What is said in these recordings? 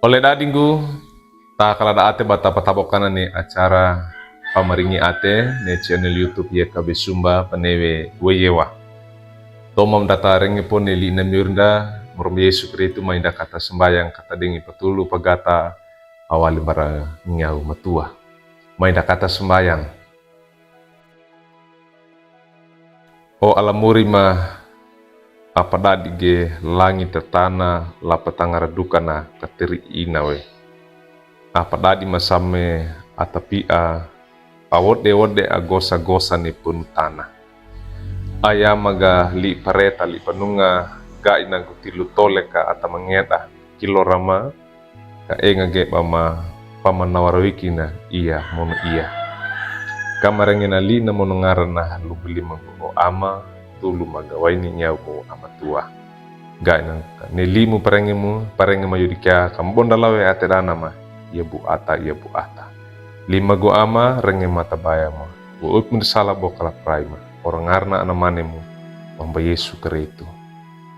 Oleh dadinggu, tak kalada ate bata patabokana ni acara pamaringi ate ne channel YouTube YKB Sumba panewe weyewa. Tomam data rengi pon ne lina miurnda murum Yesu Kristu mainda kata sembayang kata dengi petulu pagata awali bara nyau matua. Mainda kata sembayang. O alamuri ma apa dadi ge langit tertana la petangara dukana kateri inawe. Apa dadi masame atapia awode agosa-gosa ni pun tanah. Ayamaga li pareta li panunga ga ina gutilu tole ka ata mangeta kilorama ka enga ge pama pamanawarawikina iya mono iya. Kamarengena li na mono ngarana lubili mangko ama tulu magawaini nyau ko ama tua. Ga ina nelimu parengemu yudika kambonda lawe ate dana ma ia bu ata. Lima go ama renge mata bayama. Buut mendesala bokala praima. Orang ngarna anamanemu Mamba Yesu Kristu.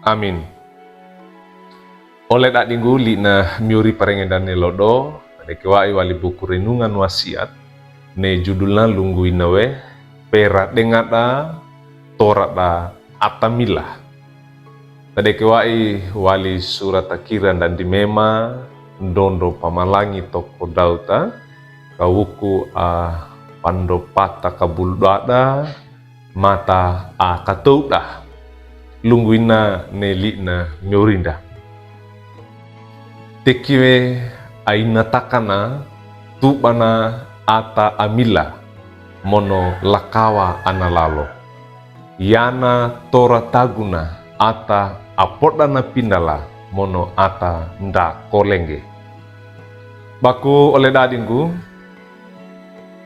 Amin. Oleh dak dingguli na miuri parenge dan lodo. Ade kewai wali buku renungan wasiat. Ne judulna lunggu inawe. Pera dengata torat da atamilah. Ade kewai wali surat akiran dan dimema. Ndondo pamalangi toko dauta. Kawuku pandopata kabuldada mata katouda lungguina nelina nyorinda tekiwe aina takana tubana ata amila mono lakawa analalo yana tora taguna ata apodana pindala mono ata nda kolenge baku oleh dadingku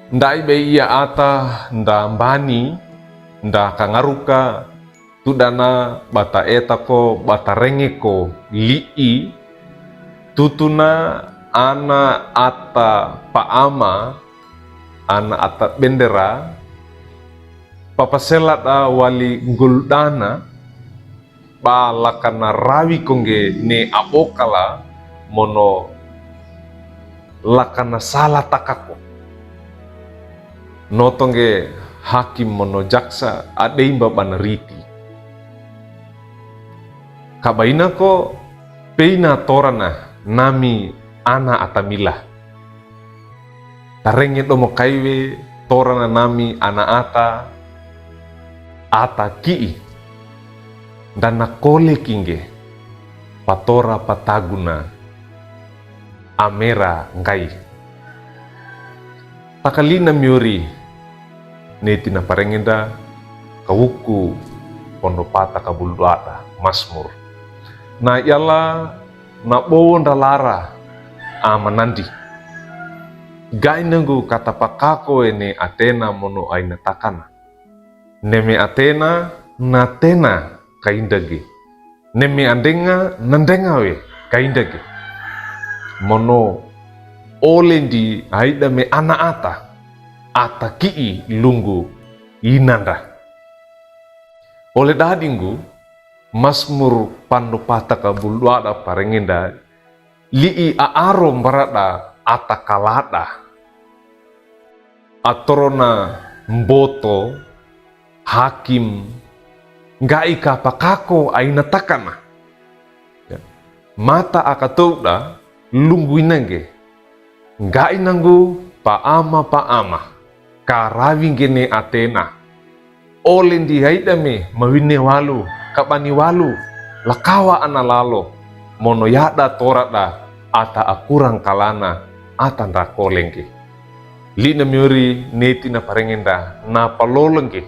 ndai be ia ata nda mbani nda kangaruka tudana bata etako bata rengeko lii tutuna ana ata paama ana ata bendera papaselat wali guldana balakana rawi kongge ne abokala mono lakana salah takako notongge hakim mono jaksa adeimba banariti kabaina ko peina torana nami ana atamila tarenge domo kaiwe torana nami ana ata kii dan nakole kinge patora pataguna amera ngai takalina miuri neti na parengenda kawuku pondopata kabulwada masmur na yala na bonda lara amanandi gainangu kata pakako ene Atena mono aina takana neme Atena na tena kaindage neme andenga nandenga we kaindage mono olendi aida me ana ata kii lunggu inanda. Oleh dadinggu masmur pandopata kabulwada parengenda lii aarom barada ata kalada atorona mboto hakim ngai kapakako aina takana mata akatouda lunggu inange ngai nangu paama karawing gene Atena olen di haidame mawine walu kapani walu lakawa analalo mono yada torada ata akurang kalana ata nda kolengke lina miuri neti na parengenda na palolengke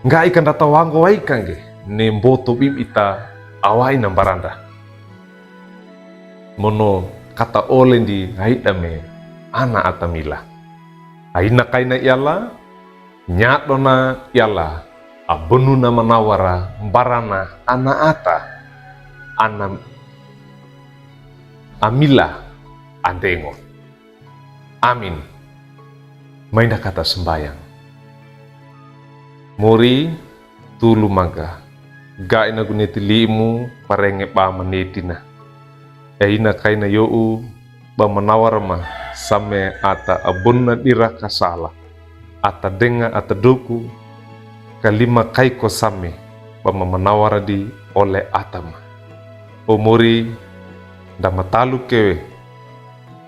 ngai kan data wango waikange ne mboto bibita awai na baranda mono kata olen di haidame ana atamila aina kaina yala nyadona yala abenu na manawara barana ana ata ana amila andengo. Amin. Mainda kata sembayang muri tulu maga ga ina guneti limu parenge pa manetina ina kaina yau ba menawar ma same ata abunna dira kasala ata denga ata doku kalima kaiko same ba menawar di oleh atama omori da matalu kewe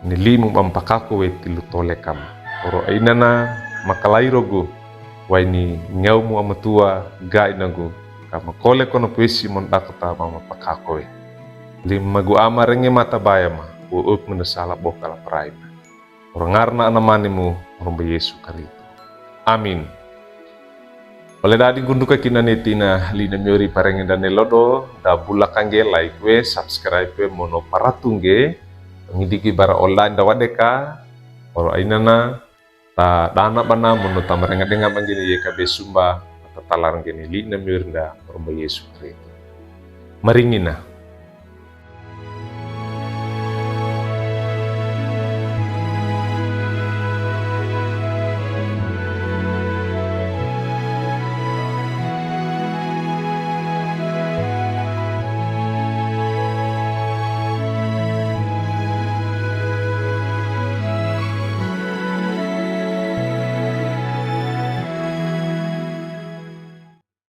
ni limu bampakaku we tilu tole kam oro ainana makalairogo waini nyaumu amatua ga inago kama kole kono puisi mon dakota mama pakako we lima gu amarenge mata bayama uuk menasala bokala praima orangarna anamanimu orombe Yesu Kristo amin. Oleh dadi gunduka kina netina lina miori parenge dane lodo da bulakange like we subscribe we mono paratunge ngidiki bara online da wadeka oro ainana ta dana bana mono tamarenga denga mangini yeka besumba atau talarang gini lina miori da orombe Yesu Kristo maringina